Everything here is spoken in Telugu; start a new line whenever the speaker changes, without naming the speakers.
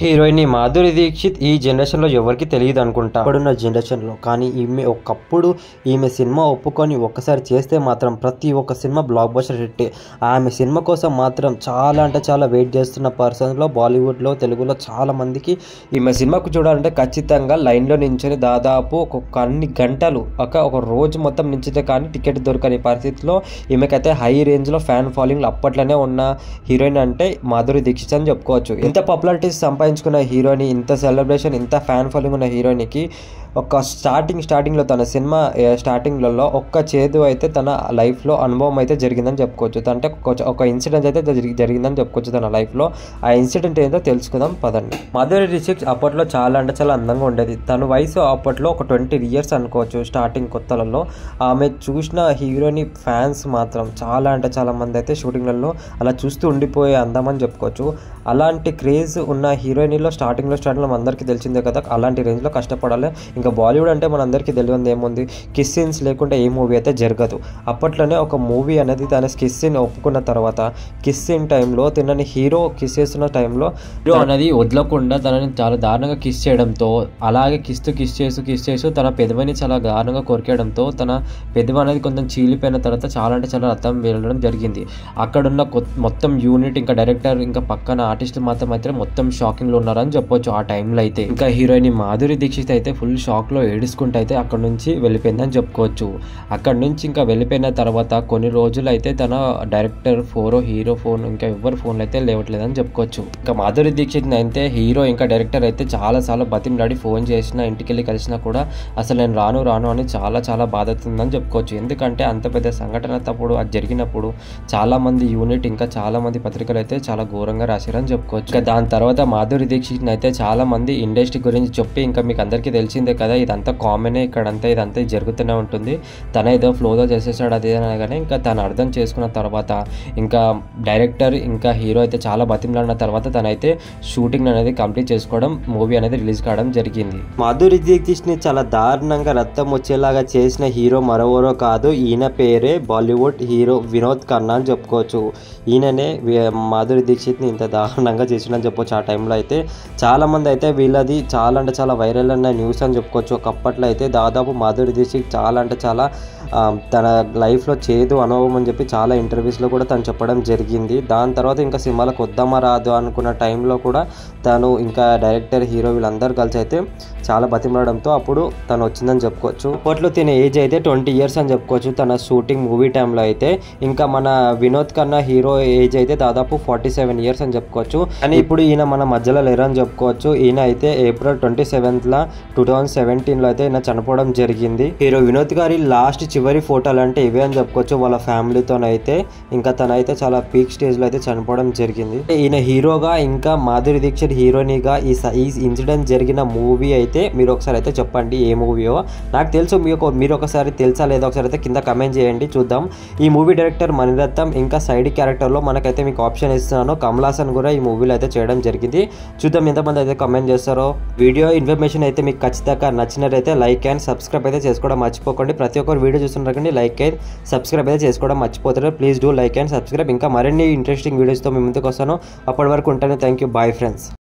హీరోయిన్ మాధురి దీక్షిత్ ఈ జనరేషన్లో ఎవరికి తెలియదు అనుకుంటా ఇప్పుడున్న జనరేషన్లో. కానీ ఈమె ఒకప్పుడు ఈమె సినిమా ఒప్పుకొని ఒక్కసారి చేస్తే మాత్రం ప్రతి ఒక్క సినిమా బ్లాక్ బస్టర్ హిట్. ఆమె సినిమా కోసం మాత్రం చాలా అంటే చాలా వెయిట్ చేస్తున్న పర్సన్లో బాలీవుడ్లో తెలుగులో చాలా మందికి ఈమె సినిమాకు చూడాలంటే ఖచ్చితంగా లైన్లో నించొని దాదాపు అన్ని గంటలు ఒక రోజు మొత్తం నించితే కానీ టికెట్ దొరకని పరిస్థితిలో ఈమెకైతే హై రేంజ్లో ఫ్యాన్ ఫాలోయింగ్ అప్పట్లోనే ఉన్న హీరోయిన్ అంటే మాధురి దీక్షిత్ అని చెప్పుకోవచ్చు. ఇంత పాపులారిటీ సంపాదించుకున్న హీరోయిన్, ఇంత సెలబ్రేషన్, ఇంత ఫ్యాన్ ఫాలోయింగ్ ఉన్న హీరోయిన్కి ఒక స్టార్టింగ్లో తన సినిమా స్టార్టింగ్లలో ఒక్క చేదు అయితే తన లైఫ్లో అనుభవం అయితే జరిగిందని చెప్పుకోవచ్చు. అంటే ఒక ఇన్సిడెంట్ అయితే జరిగిందని చెప్పుకోవచ్చు తన లైఫ్లో. ఆ ఇన్సిడెంట్ ఏంటో తెలుసుకుందాం పదండి. మాధురి దీక్షిత్ అప్పట్లో చాలా అంటే చాలా అందంగా ఉండేది. తన వయసు అప్పట్లో ఒక 20 years అనుకోవచ్చు. స్టార్టింగ్ కొత్తలలో ఆమె చూసిన హీరోయిన్ ఫ్యాన్స్ మాత్రం చాలా అంటే చాలా మంది అయితే షూటింగ్లలో అలా చూస్తూ ఉండిపోయే అందం అని చెప్పుకోవచ్చు. అలాంటి క్రేజ్ ఉన్న హీరోయిన్లో స్టార్టింగ్లో అందరికీ తెలిసిందే కదా, అలాంటి రేంజ్లో కష్టపడాలి. ఇంకా బాలీవుడ్ అంటే మనందరికీ తెలియదు ఏముంది, కిస్ సీన్స్ లేకుండా ఏ మూవీ అయితే జరగదు. అప్పట్లోనే ఒక మూవీ అనేది తన కిస్ సీన్ ఒప్పుకున్న తర్వాత కిస్ సీన్ టైంలో తనని హీరో కిస్ చేస్తున్న టైంలో హీరో అనేది వదలకుండా తనని చాలా దారుణంగా కిస్ చేయడంతో, అలాగే కిస్ చేస్తూ తన పెదవిని చాలా దారుణంగా కొరికేయడంతో తన పెదవి అనేది కొంచెం చీలిపోయిన తర్వాత చాలా అంటే చాలా రక్తం వెళ్ళడం జరిగింది. అక్కడున్న మొత్తం యూనిట్, ఇంకా డైరెక్టర్, ఇంకా పక్కన ఆర్టిస్టులు మాత్రం అయితే మొత్తం షాకింగ్లో ఉన్నారని చెప్పొచ్చు ఆ టైంలో అయితే. ఇంకా హీరోయిన్ మాధురి దీక్షిత్ అయితే ఫుల్ షాక్లో ఏడుచుకుంటూ అయితే అక్కడ నుంచి వెళ్ళిపోయిందని చెప్పుకోవచ్చు. అక్కడ నుంచి ఇంకా వెళ్ళిపోయిన తర్వాత కొన్ని రోజులు అయితే తన డైరెక్టర్ హీరో ఫోన్ ఇంకా ఎవరి ఫోన్లు అయితే లేవట్లేదని చెప్పుకోవచ్చు. ఇంకా మాధురి దీక్షిత్ అయితే హీరో ఇంకా డైరెక్టర్ అయితే చాలాసార్లు బతిమలాడి ఫోన్ చేసినా, ఇంటికి వెళ్ళి కలిసినా కూడా అసలు నేను రాను అని చాలా బాధతుందని చెప్పుకోవచ్చు. ఎందుకంటే అంత పెద్ద సంఘటన తప్పుడు అది జరిగినప్పుడు చాలా మంది యూనిట్, ఇంకా చాలా మంది పత్రికలు అయితే చాలా ఘోరంగా రాశారని చెప్పుకోవచ్చు. ఇంకా దాని తర్వాత మాధురి దీక్షిత్ అయితే చాలా మంది ఇండస్ట్రీ గురించి చెప్పి, ఇంకా మీకు అందరికీ తెలిసిందే కదా, ఇదంతా కామనే, ఇదంతా జరుగుతూనే ఉంటుంది, తన ఏదో ఫ్లోలో చేసేసాడు అది అనగానే ఇంకా తను అర్థం చేసుకున్న తర్వాత ఇంకా డైరెక్టర్ ఇంకా హీరో అయితే చాలా బతిమలాడిన తర్వాత తనైతే షూటింగ్ అనేది కంప్లీట్ చేసుకోవడం, మూవీ అనేది రిలీజ్ కావడం జరిగింది. మాధురి దీక్షిత్ ని చాలా దారుణంగా రక్తం వచ్చేలాగా చేసిన హీరో మరెవరో కాదు, ఈయన పేరే బాలీవుడ్ హీరో వినోద్ ఖన్నా అని చెప్పుకోవచ్చు. ఈయననే మాధురి దీక్షిత్ ని ఇంత దారుణంగా చేసిందని చెప్పొచ్చు. ఆ టైంలో అయితే చాలా మంది అయితే వీళ్ళది చాలా అంటే చాలా వైరల్ అన్న న్యూస్ అని చెప్పుకోవచ్చు. ఒకప్పట్లో అయితే దాదాపు మాధురి దీక్షిత్ చాలా అంటే చాలా తన లైఫ్లో చేదు అనుభవం అని చెప్పి చాలా ఇంటర్వ్యూస్లో కూడా తను చెప్పడం జరిగింది. దాని తర్వాత ఇంకా సినిమాలకు వద్దామా రాదు అనుకున్న టైంలో కూడా తను ఇంకా డైరెక్టర్, హీరో వీళ్ళందరూ కలిసి అయితే చాలా బతిమలాడడంతో అప్పుడు తను వచ్చిందని చెప్పుకోవచ్చు. అప్పట్లో తిన ఏజ్ అయితే 20 years అని చెప్పుకోవచ్చు తన షూటింగ్ మూవీ టైంలో అయితే. ఇంకా మన వినోద్ ఖన్నా హీరో ఏజ్ అయితే దాదాపు 47 years అని చెప్పుకోవచ్చు. కానీ ఇప్పుడు ఈయన మన మధ్యలో లేరని చెప్పుకోవచ్చు. ఈయన అయితే April 27th 2017లో అయితే ఈయన చనిపోవడం జరిగింది. హీరో వినోద్ గారి లాస్ట్ చివరి ఫోటోలు అంటే ఇవే అని చెప్పుకోవచ్చు. వాళ్ళ ఫ్యామిలీతోనైతే ఇంకా తనైతే చాలా పీక్ స్టేజ్లో అయితే చనిపోవడం జరిగింది. ఈయన హీరోగా ఇంకా మాధురి దీక్షిత్ హీరోయిన్గా ఈ ఇన్సిడెంట్ జరిగిన మూవీ అయితే మీరు ఒకసారి అయితే చెప్పండి ఏ మూవీయో. నాకు తెలుసు, మీరు ఒకసారి తెలుసా లేదా ఒకసారి అయితే కింద కమెంట్ చేయండి చూద్దాం. ఈ మూవీ డైరెక్టర్ మణిరత్నం, ఇంకా సైడ్ క్యారెక్టర్లో మనకైతే మీకు ఆప్షన్ ఇస్తున్నాను, కమల్ హాసన్ కూడా ఈ మూవీలో అయితే చేయడం జరిగింది. చూద్దాం ఎంతమంది అయితే కమెంట్ చేస్తారో. వీడియో ఇన్ఫర్మేషన్ అయితే మీకు ఖచ్చితంగా నచ్చినట్లయితే లైక్ అండ్ సబ్స్క్రైబ్ అయితే చేసుకోవడం మర్చిపోకండి. ప్రతి ఒక్కరు వీడియో చూస్తుండకండి, లైక్ అండ్ సబ్స్క్రైబ్ అయితే చేసుకోవడం మర్చిపోతారు. Please do like and subscribe. ఇంకా మరిన్ని ఇంట్రెస్టింగ్ వీడియోస్తో మీ ముందుకు వస్తాను. అప్పటి వరకు ఉంటాను. Thank you. Bye friends.